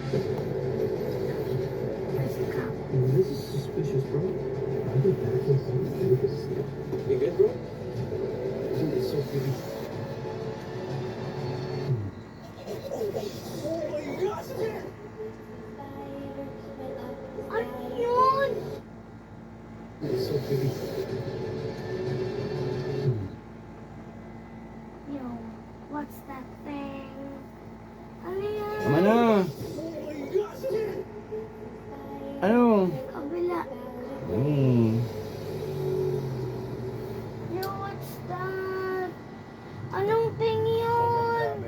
This is suspicious, bro. I'll be back in home. You good, bro? Dude, it's so pretty. Ano yun? It's so pretty. Yo, what's that thing? Ano yan? Tama na. Ano? Kabila. Yo, what's that? Anong thing yun?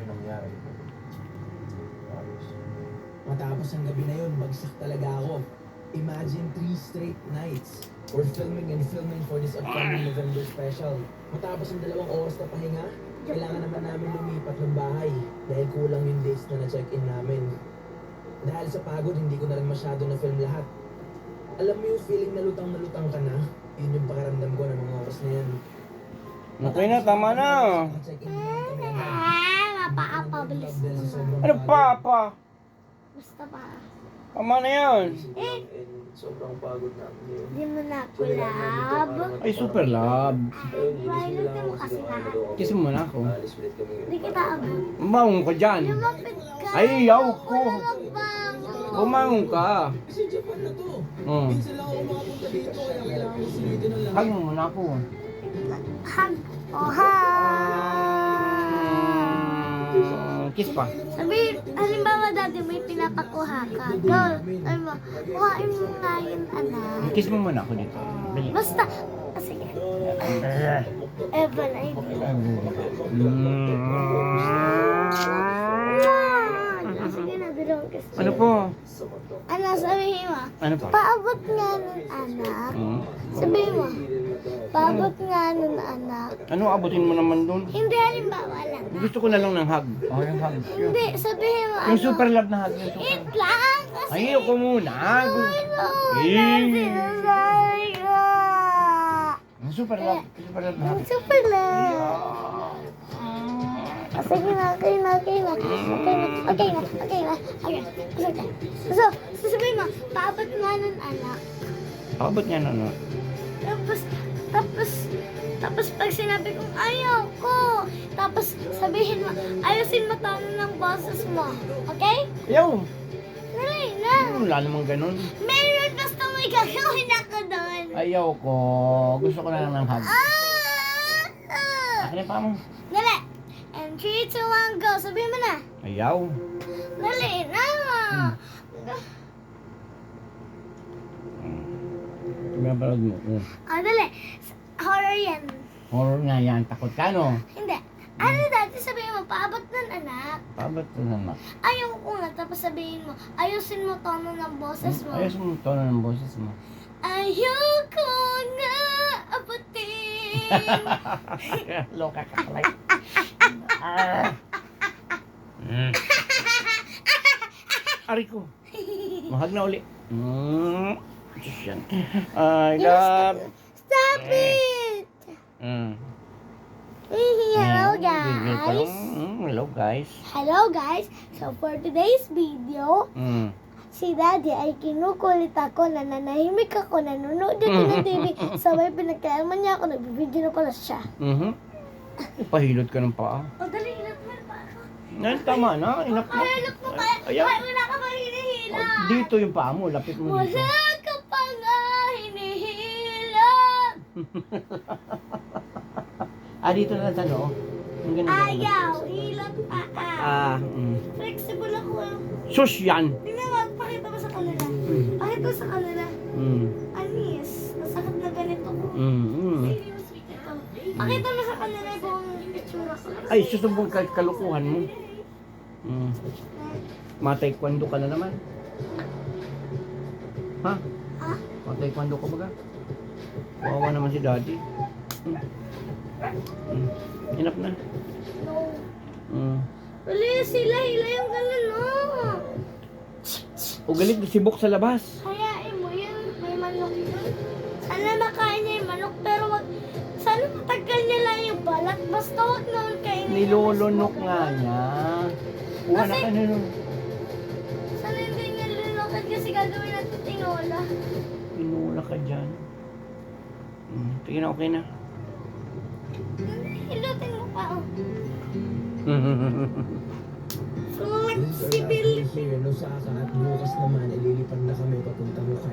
Matapos ang gabi na yun, bagsak talaga ako. Imagine 3 straight nights. We're filming and filming for this upcoming November special. Matapos ang 2 oras na pahinga, kailangan naman namin lumipat ng bahay dahil kulang yung days na na-check-in namin. Dahil sa pagod, hindi ko na rin masyado na-film lahat. Alam mo yung feeling na lutang ka na? Yun yung pakiramdam ko ng mga oras na yan. Okay na, tama na. Check-in naman kami agad. Mapaapa, bilis Dahil sa sobrang Ano pa, pagod. pa? Basta pa. Tama na yan. And sobrang pagod namin yun. Di mo na kulab. Ay, super love. Violet mo kasi lahat. Kiss mo na ako. Alis ulit kami ngayon. Di kita abang. Bumangon ka dyan. Lumapit ka. Ay, yaw ko. Wala magbangon. Bumangon ka. Kasi Japan na to. Oh. Minsan lang ako makapunta dito kaya kailangan ko sulitin ang lahat. Hug mo muna ako. Hug. Oh, hug. Kiss pa. Sabi, halimbawa dati may pinapakuha ka. Dol, ano mo, kuhain mo nga yun, anak. Kiss mo muna ako dito. Dali. Basta, sige. Evan, ay sige na, dalawang kiss. Ano po? Ano, sabihin mo? Ano pa? Paabot nga nun, anak. Sabihin mo, paabot nga nun, anak. Ano abutin mo naman doon? Hindi, halimbawa lang. Gusto ko na lang ng hug. Oh, yung hug. Hindi, sabihin mo, Yung super love na hug. Yung super. Eat lang, kasi Ay, ako muna. ano, sinasabi ko. Yung super love. Super love na hug. Super love. Sige na, okay na. Okay na. So, sasabihin mo, paabot nga nun, anak. Abot niya na, no? Tapos pag sinabi kong ayaw ko, tapos sabihin mo, ayusin mo tono ng boses mo. Okay? Ayaw. Dali na. Wala namang ganun. Meron, basta may gagawin ako doon. Ayaw ko. Gusto ko na lang ng hug. Akin na pa mo. Dali. And 3, 2, 1, go. Sabihin mo na. Ayaw. Dali na. Tumapalad mo. Dali. Horror yan. Horror nga yan. Takot ka, no? Hindi. Ano dati sabihin mo, paabot nun, anak. Pabat na naman. Ayaw ko nga, tapos sabihin mo, ayusin mo tono ng boses mo. Ayos mo tono ng boses mo. Ayaw ko nga abutin. Loka ka pala. Ari ko. Mahag na uli. Diyos yan. I love. Stop it! Hello guys! Hello guys. Hello guys! So for today's video, si Daddy ay kinukulit ako, nananahimik ako, nanonood ako ng TV. Sabay pinagkalaman niya ako, nagbibideo na pala siya. Pahilot ka ng paa. O dali, inap mo pa ako. Yan, tama na. Inak na. Pahalap mo kaya, Ayan. wala ka pa hinihila. Dito yung paa mo. Lapit mo dito. Wala ka pa nga hinihila. Dito na sa noo. Ang ganun. Ayaw, hilap pa ka. Flexible ako. Sus yan. Tingnan mo, pakita mo sa kanila. Pakita mo sa kanila. Anis, masakit na ganito ko. Serious, ito. Pakita mo sa kanila yung itsura ko. Ay, susubong kalukuhan mo. Mataekwondo ka na naman. Ha? Ha? Mataekwondo ka baga? Wawa naman si Daddy. Hinap na. No. Wala sila, hila yung ganun, no? O galit, sibok sa labas. Hayain mo yun, may manok. Sana makain niya yung manok, pero wag, sana matagal niya lang yung balat. Basta wag naman kainin. Nilolonok nga niya. Kuha na ka na nun. Sana hindi gagawin natin tinola. Pinula ka dyan. Tingin na, okay na. Hilutin mo pa, oh. Things are not really here in Osaka at bukas naman ililipad na kami papuntang Hokkaido.